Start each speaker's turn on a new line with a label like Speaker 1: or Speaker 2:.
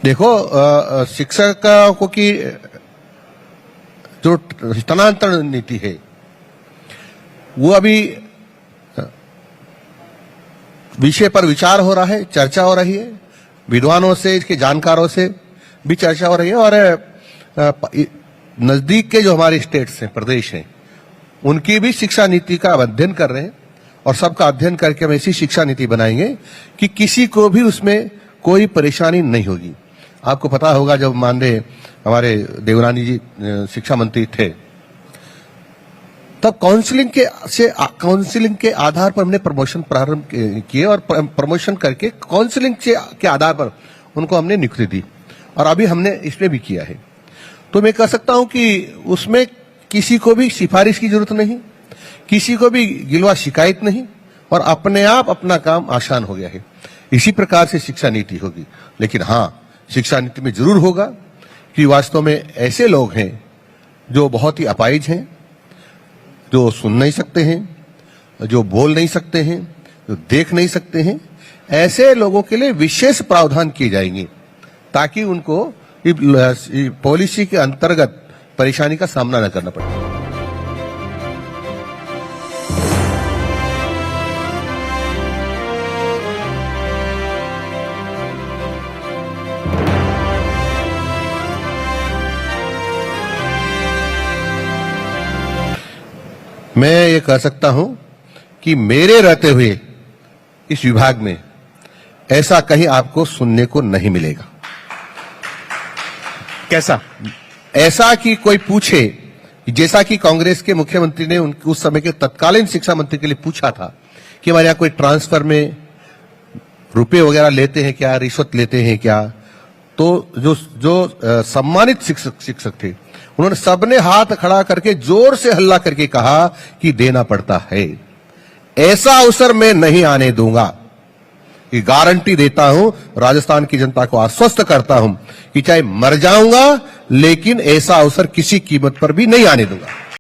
Speaker 1: देखो, शिक्षकों की जो स्थानांतरण नीति है वो अभी विषय पर विचार हो रहा है, चर्चा हो रही है, विद्वानों से, इसके जानकारों से भी चर्चा हो रही है। और नजदीक के जो हमारे स्टेट्स हैं, प्रदेश हैं, उनकी भी शिक्षा नीति का अध्ययन कर रहे हैं और सबका अध्ययन करके हम ऐसी शिक्षा नीति बनाएंगे कि किसी को भी उसमें कोई परेशानी नहीं होगी। आपको पता होगा जब माननीय हमारे देवरानी जी शिक्षा मंत्री थे, तब काउंसलिंग के आधार पर हमने प्रमोशन प्रारंभ किए और प्रमोशन करके काउंसलिंग के आधार पर उनको हमने नियुक्ति दी और अभी हमने इसमें भी किया है। तो मैं कह सकता हूं कि उसमें किसी को भी सिफारिश की जरूरत नहीं, किसी को भी गिलवा शिकायत नहीं और अपने आप अपना काम आसान हो गया है। इसी प्रकार से शिक्षा नीति होगी। लेकिन हाँ, शिक्षा नीति में जरूर होगा कि वास्तव में ऐसे लोग हैं जो बहुत ही अपाहिज हैं, जो सुन नहीं सकते हैं, जो बोल नहीं सकते हैं, जो देख नहीं सकते हैं, ऐसे लोगों के लिए विशेष प्रावधान किए जाएंगे ताकि उनको पॉलिसी के अंतर्गत परेशानी का सामना न करना पड़े। मैं ये कह सकता हूं कि मेरे रहते हुए इस विभाग में ऐसा कहीं आपको सुनने को नहीं मिलेगा।
Speaker 2: कैसा?
Speaker 1: ऐसा कि कोई पूछे, जैसा कि कांग्रेस के मुख्यमंत्री ने उस समय के तत्कालीन शिक्षा मंत्री के लिए पूछा था कि हमारे यहां कोई ट्रांसफर में रुपए वगैरह लेते हैं क्या, रिश्वत लेते हैं क्या, तो जो सम्मानित शिक्षक थे, उन्होंने सबने हाथ खड़ा करके जोर से हल्ला करके कहा कि देना पड़ता है। ऐसा अवसर मैं नहीं आने दूंगा। ये गारंटी देता हूं, राजस्थान की जनता को आश्वस्त करता हूं कि चाहे मर जाऊंगा लेकिन ऐसा अवसर किसी कीमत पर भी नहीं आने दूंगा।